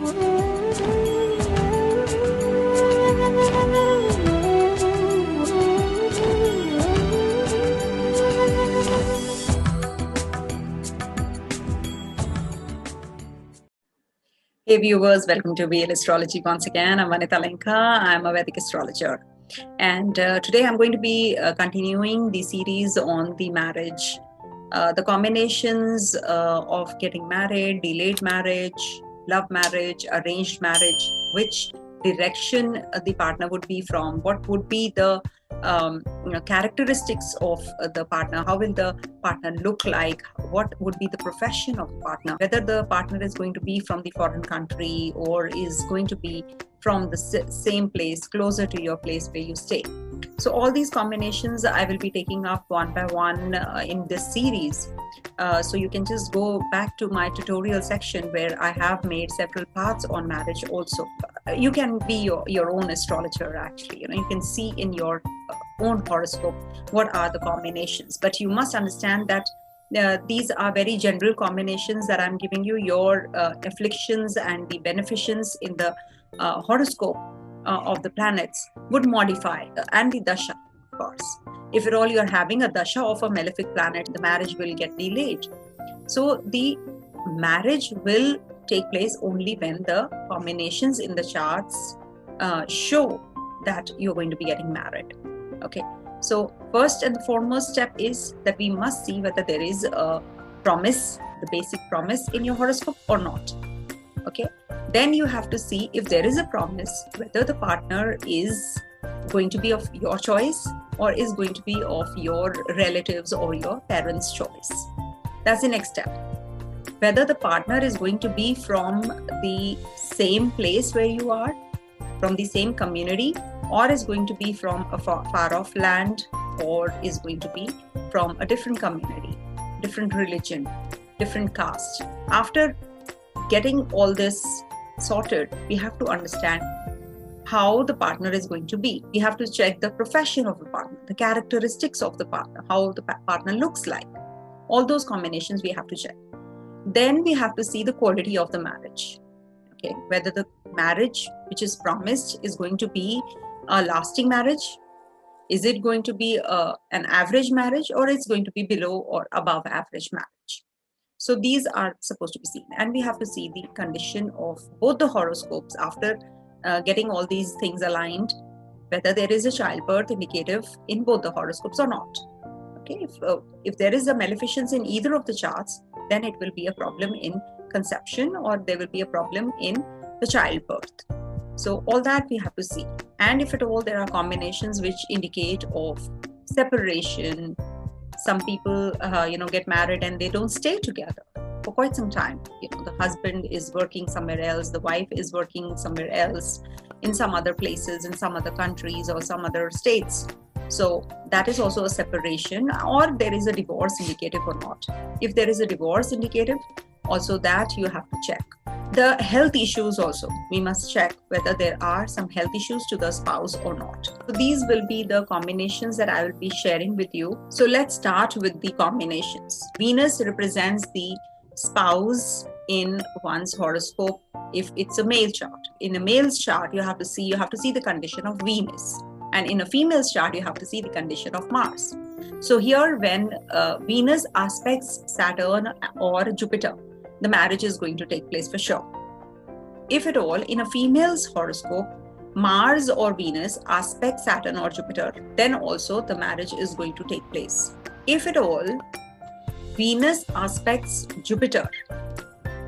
Hey viewers, welcome to VL Astrology once again. I'm Vanita Lenka. I'm a Vedic astrologer. And today I'm going to be continuing the series on the marriage, the combinations of getting married, delayed marriage, love marriage, arranged marriage, which direction the partner would be from, what would be the characteristics of the partner, how will the partner look like, what would be the profession of the partner, whether the partner is going to be from the foreign country or is going to be from the same place, closer to your place where you stay. So all these combinations I will be taking up one by one in this series. So you can just go back to my tutorial section where I have made several parts on marriage also. You can be your own astrologer actually. You can see in your own horoscope what are the combinations. But you must understand that these are very general combinations that I'm giving you. Your afflictions and the beneficence in the horoscope of the planets would modify, and the dasha, of course. If at all you're having a dasha of a malefic planet, the marriage will get delayed. So the marriage will take place only when the combinations in the charts show that you're going to be getting married. Okay, so first and the foremost step is that we must see whether there is a promise, the basic promise in your horoscope or not. Okay, then you have to see if there is a promise, whether the partner is going to be of your choice or is going to be of your relatives or your parents' choice. That's the next step. Whether the partner is going to be from the same place where you are, from the same community, or is going to be from a far off land, or is going to be from a different community, different religion, different caste. After getting all this sorted, we have to understand how the partner is going to be. We have to check the profession of the partner, the characteristics of the partner, how the partner looks like. All those combinations we have to check. Then we have to see the quality of the marriage. Okay, whether the marriage which is promised is going to be a lasting marriage. Is it going to be an average marriage, or it's going to be below or above average marriage? So these are supposed to be seen, and we have to see the condition of both the horoscopes after getting all these things aligned, whether there is a childbirth indicative in both the horoscopes or not. Okay, if there is a maleficence in either of the charts, then it will be a problem in conception, or there will be a problem in the childbirth. So all that we have to see. And if at all there are combinations which indicate of separation, some people get married and they don't stay together for quite some time. The husband is working somewhere else, the wife is working somewhere else, in some other places, in some other countries or some other states. So that is also a separation, or there is a divorce indicative or not. If there is a divorce indicative, also that you have to check. The health issues also, we must check whether there are some health issues to the spouse or not. So these will be the combinations that I will be sharing with you. So let's start with the combinations. Venus represents the spouse in one's horoscope if it's a male chart. In a male's chart, you have to see the condition of Venus. And in a female's chart, you have to see the condition of Mars. So here, when Venus aspects Saturn or Jupiter, the marriage is going to take place for sure. If at all, in a female's horoscope, Mars or Venus aspects Saturn or Jupiter, then also the marriage is going to take place. If at all, Venus aspects Jupiter,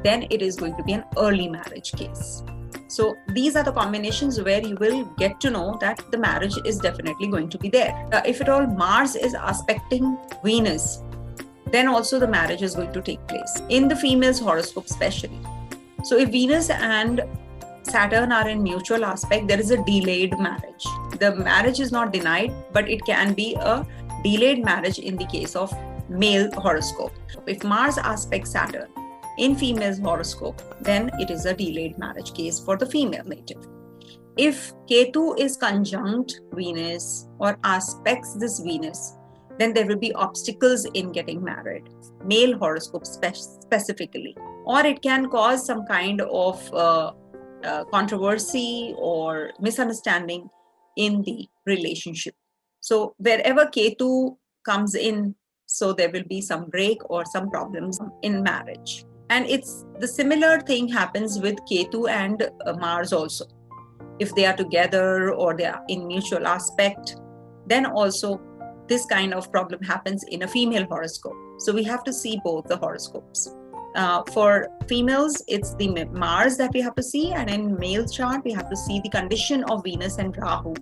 then it is going to be an early marriage case. So these are the combinations where you will get to know that the marriage is definitely going to be there. If at all Mars is aspecting Venus, then also the marriage is going to take place in the female's horoscope especially. So if Venus and Saturn are in mutual aspect, there is a delayed marriage. The marriage is not denied, but it can be a delayed marriage in the case of male horoscope. If Mars aspects Saturn in female's horoscope, then it is a delayed marriage case for the female native. If Ketu is conjunct Venus or aspects this Venus, then there will be obstacles in getting married, male horoscope specifically. Or it can cause some kind of controversy or misunderstanding in the relationship. So wherever Ketu comes in, so there will be some break or some problems in marriage. And it's the similar thing happens with Ketu and Mars also. If they are together or they are in mutual aspect, then also this kind of problem happens in a female horoscope. So we have to see both the horoscopes. For females, it's the Mars that we have to see, and in male chart, we have to see the condition of Venus and Rahu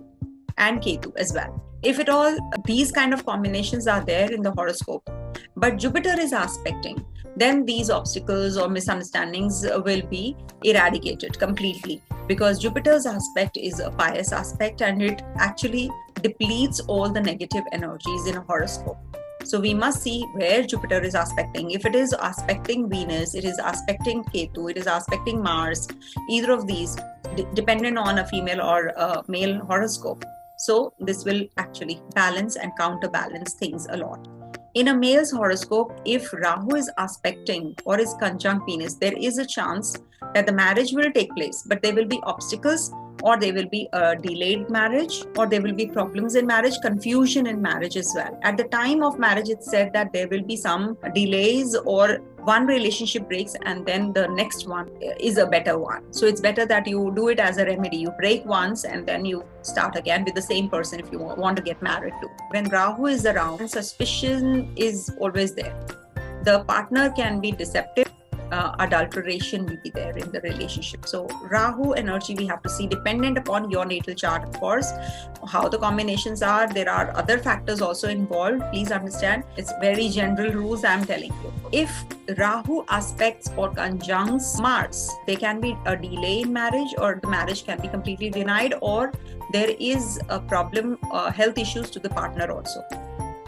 and Ketu as well. If at all these kind of combinations are there in the horoscope, but Jupiter is aspecting, then these obstacles or misunderstandings will be eradicated completely, because Jupiter's aspect is a pious aspect and it actually depletes all the negative energies in a horoscope. So we must see where Jupiter is aspecting. If it is aspecting Venus, it is aspecting Ketu, it is aspecting Mars, either of these, dependent on a female or a male horoscope. So this will actually balance and counterbalance things a lot. In a male's horoscope, if Rahu is aspecting or is conjunct Venus, there is a chance that the marriage will take place, but there will be obstacles, or there will be a delayed marriage, or there will be problems in marriage, confusion in marriage as well. At the time of marriage, it's said that there will be some delays, or one relationship breaks and then the next one is a better one. So it's better that you do it as a remedy. You break once and then you start again with the same person if you want to get married to. When Rahu is around, suspicion is always there. The partner can be deceptive. Adulteration will be there in the relationship. So Rahu energy we have to see, dependent upon your natal chart, of course, how the combinations are. There are other factors also involved. Please understand, it's very general rules I'm telling you. If Rahu aspects or conjuncts Mars, there can be a delay in marriage, or the marriage can be completely denied, or there is a problem, health issues to the partner also,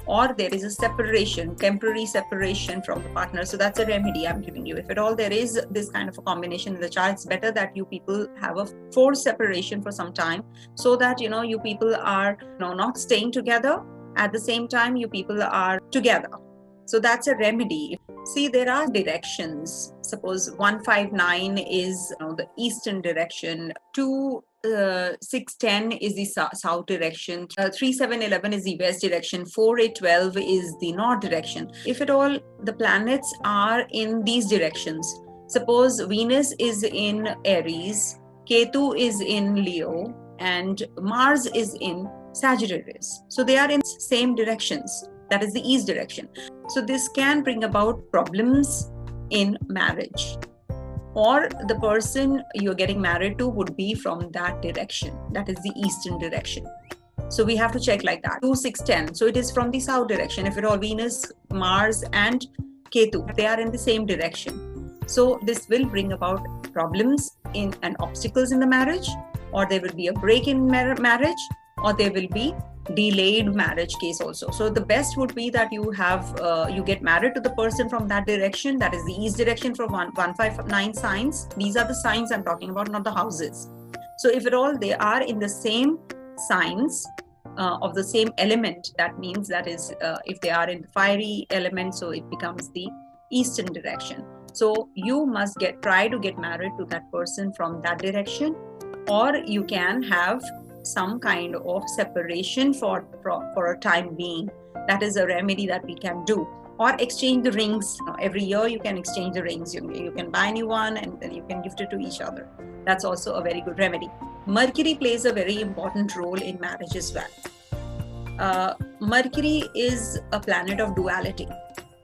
or there is a separation, temporary separation from the partner. So that's a remedy I'm giving you. If at all there is this kind of a combination in the chart, it's better that you people have a forced separation for some time, so that you people are not staying together. At the same time, you people are together. So that's a remedy. See, there are directions. Suppose 159 is the eastern direction, 610 is the south direction, 3711 is the west direction, 4812 is the north direction. If at all the planets are in these directions, suppose Venus is in Aries, Ketu is in Leo, and Mars is in Sagittarius. So they are in same directions. That is the east direction. So this can bring about problems in marriage, or the person you're getting married to would be from that direction. That is the eastern direction. So we have to check like that. 2610. So it is from the south direction. If at all Venus, Mars, and Ketu, they are in the same direction. So this will bring about problems and obstacles in the marriage, or there will be a break in marriage, or there will be delayed marriage case also. So the best would be that you get married to the person from that direction, that is the east direction, for 159 signs. These are the signs I'm talking about, not the houses. So if at all they are in the same signs of the same element, that means that is if they are in the fiery element, so it becomes the eastern direction. So you must try to get married to that person from that direction, or you can have some kind of separation for a time being. That is a remedy that we can do. Or exchange the rings. Every year you can exchange the rings. You can buy a new one and then you can gift it to each other. That's also a very good remedy. Mercury plays a very important role in marriage as well. Mercury is a planet of duality.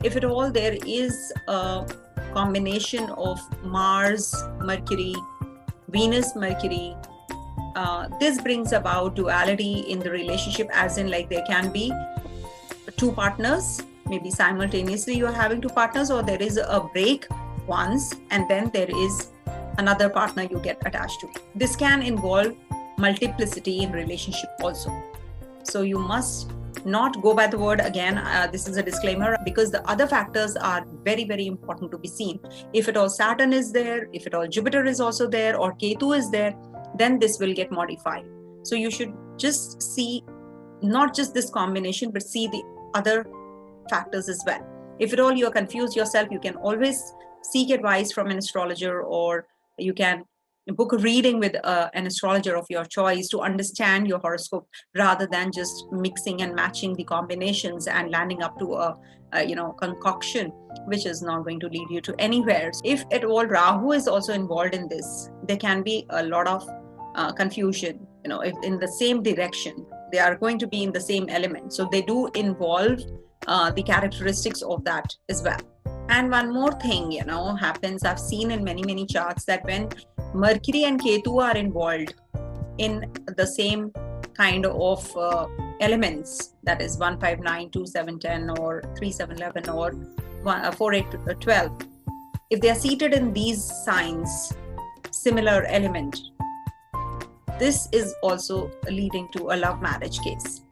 If at all there is a combination of Mars, Mercury, Venus, Mercury, this brings about duality in the relationship, as in like there can be two partners, maybe simultaneously you are having two partners, or there is a break once and then there is another partner you get attached to. This can involve multiplicity in relationship also. So you must not go by the word again. This is a disclaimer, because the other factors are very, very important to be seen. If at all Saturn is there, if at all Jupiter is also there, or Ketu is there, then this will get modified. So you should just see not just this combination, but see the other factors as well. If at all you are confused yourself, you can always seek advice from an astrologer, or you can book a reading with an astrologer of your choice to understand your horoscope, rather than just mixing and matching the combinations and landing up to a concoction which is not going to lead you to anywhere. If at all Rahu is also involved in this, there can be a lot of confusion. If in the same direction, they are going to be in the same element, so they do involve the characteristics of that as well. And one more thing happens, I've seen in many charts, that when Mercury and Ketu are involved in the same kind of elements, that is 1, 5, 9, 2, 7, 10, or 3, 7, 11, or 4, 8, 12, if they are seated in these signs, similar element, this is also leading to a love marriage case.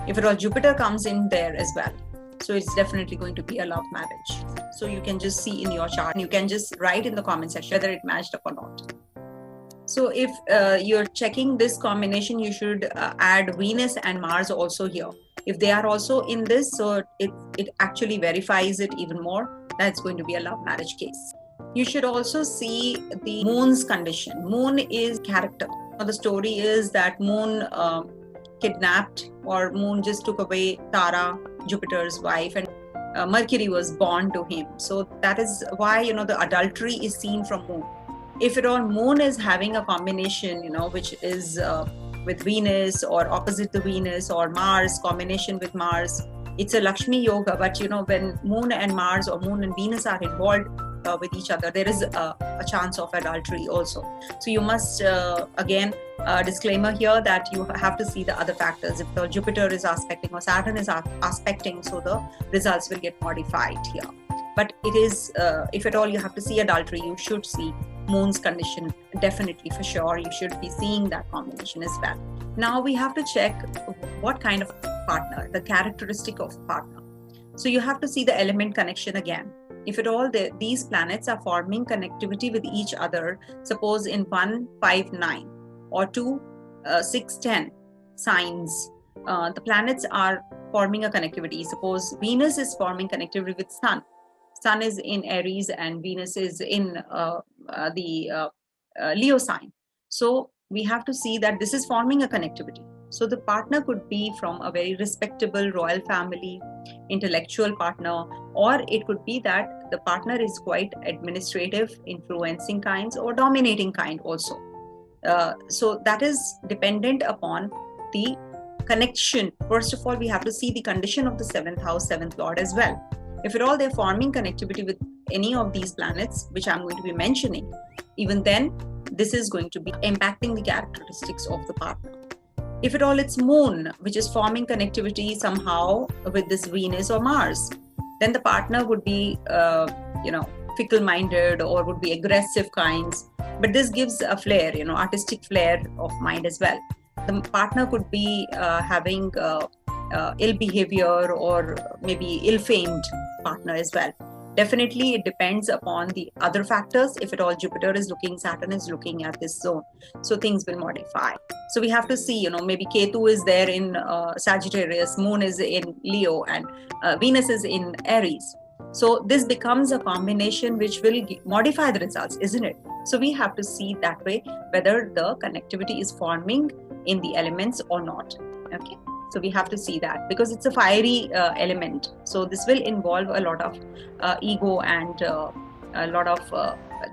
If at all Jupiter comes in there as well, so it's definitely going to be a love marriage. So you can just see in your chart, and you can just write in the comment section whether it matched up or not. So if you're checking this combination, you should add Venus and Mars also here. If they are also in this, so it actually verifies it even more. That's going to be a love marriage case. You should also see the moon's condition. Moon is character. The story is that moon kidnapped, or moon just took away Tara, Jupiter's wife, and Mercury was born to him. So that is why the adultery is seen from moon. If at all moon is having a combination which is with Venus, or opposite the Venus, or Mars combination with Mars, it's a Lakshmi yoga. But when moon and Mars, or moon and Venus are involved with each other, there is a chance of adultery also. So you must again, disclaimer here, that you have to see the other factors. If the Jupiter is aspecting or Saturn is aspecting, so the results will get modified here. But it is, if at all you have to see adultery, you should see moon's condition, definitely, for sure. You should be seeing that combination as well. Now we have to check what kind of partner, the characteristic of partner. So you have to see the element connection again. If at all these planets are forming connectivity with each other, suppose in 1, 5, 9, or 2, 6, 10 signs, the planets are forming a connectivity. Suppose Venus is forming connectivity with Sun. Sun is in Aries and Venus is in the Leo sign. So we have to see that this is forming a connectivity. So the partner could be from a very respectable royal family, intellectual partner, or it could be that the partner is quite administrative, influencing kinds, or dominating kind also. So that is dependent upon the connection. First of all, we have to see the condition of the 7th house, 7th lord as well. If at all they're forming connectivity with any of these planets, which I'm going to be mentioning, even then this is going to be impacting the characteristics of the partner. If at all it's moon, which is forming connectivity somehow with this Venus or Mars, then the partner would be, fickle-minded, or would be aggressive kinds. But this gives a flair, artistic flair of mind as well. The partner could be having ill behavior, or maybe ill-famed partner as well. Definitely, it depends upon the other factors. If at all Jupiter is looking, Saturn is looking at this zone, so things will modify. So we have to see, maybe Ketu is there in Sagittarius, Moon is in Leo, and Venus is in Aries. So this becomes a combination which will modify the results, isn't it? So we have to see that way whether the connectivity is forming in the elements or not. Okay. So we have to see that, because it's a fiery element. So this will involve a lot of ego and a lot of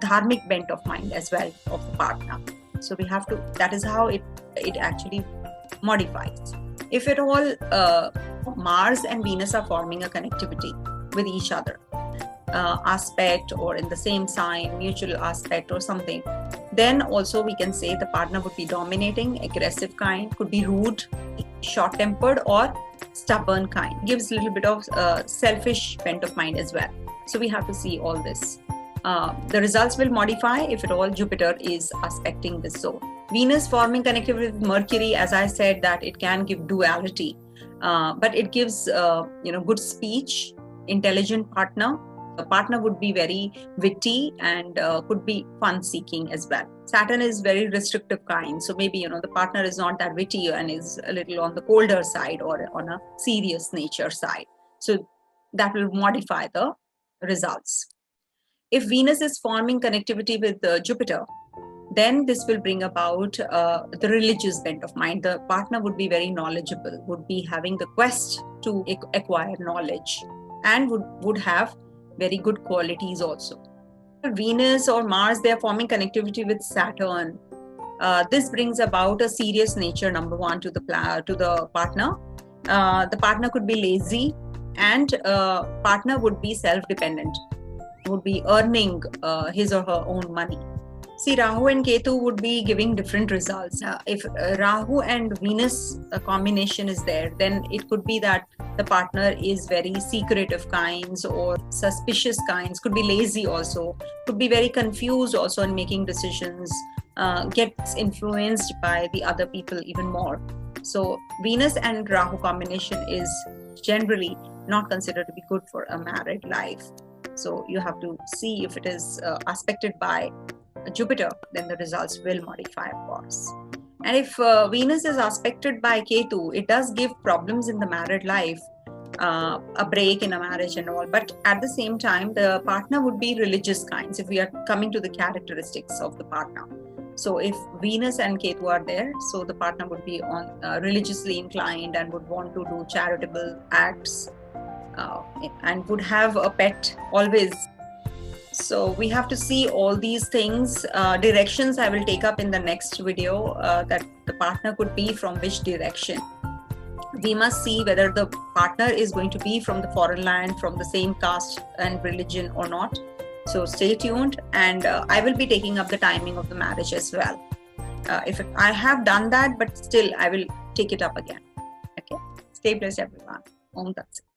dharmic bent of mind as well of the partner. So we have to, that is how it actually modifies. If at all Mars and Venus are forming a connectivity with each other, aspect, or in the same sign, mutual aspect or something, then also we can say the partner would be dominating, aggressive kind, could be rude, short-tempered, or stubborn kind. Gives a little bit of selfish bent of mind as well. So we have to see all this. The results will modify if at all Jupiter is aspecting this zone. Venus forming connectivity with Mercury, as I said, that it can give duality, but it gives good speech, intelligent partner. The partner would be very witty and could be fun-seeking as well. Saturn is very restrictive kind, so maybe the partner is not that witty and is a little on the colder side or on a serious nature side. So that will modify the results. If Venus is forming connectivity with Jupiter, then this will bring about the religious bent of mind. The partner would be very knowledgeable, would be having the quest to acquire knowledge, and would have very good qualities also. Venus or Mars, they are forming connectivity with Saturn. This brings about a serious nature, number one, to the partner. The partner could be lazy, and partner would be self-dependent, would be earning his or her own money. See, Rahu and Ketu would be giving different results. If Rahu and Venus combination is there, then it could be that the partner is very secretive kinds or suspicious kinds, could be lazy also, could be very confused also in making decisions, gets influenced by the other people even more. So Venus and Rahu combination is generally not considered to be good for a married life. So you have to see if it is aspected by Jupiter, then the results will modify, of course. And if Venus is aspected by Ketu, it does give problems in the married life, a break in a marriage and all. But at the same time, the partner would be religious kinds, if we are coming to the characteristics of the partner. So if Venus and Ketu are there, so the partner would be religiously inclined and would want to do charitable acts, and would have a pet always. So we have to see all these things. Directions I will take up in the next video, that the partner could be from which direction. We must see whether the partner is going to be from the foreign land, from the same caste and religion or not. So stay tuned, and I will be taking up the timing of the marriage as well. I have done that, but still I will take it up again. Okay. Stay blessed, everyone. Om Tat Sat.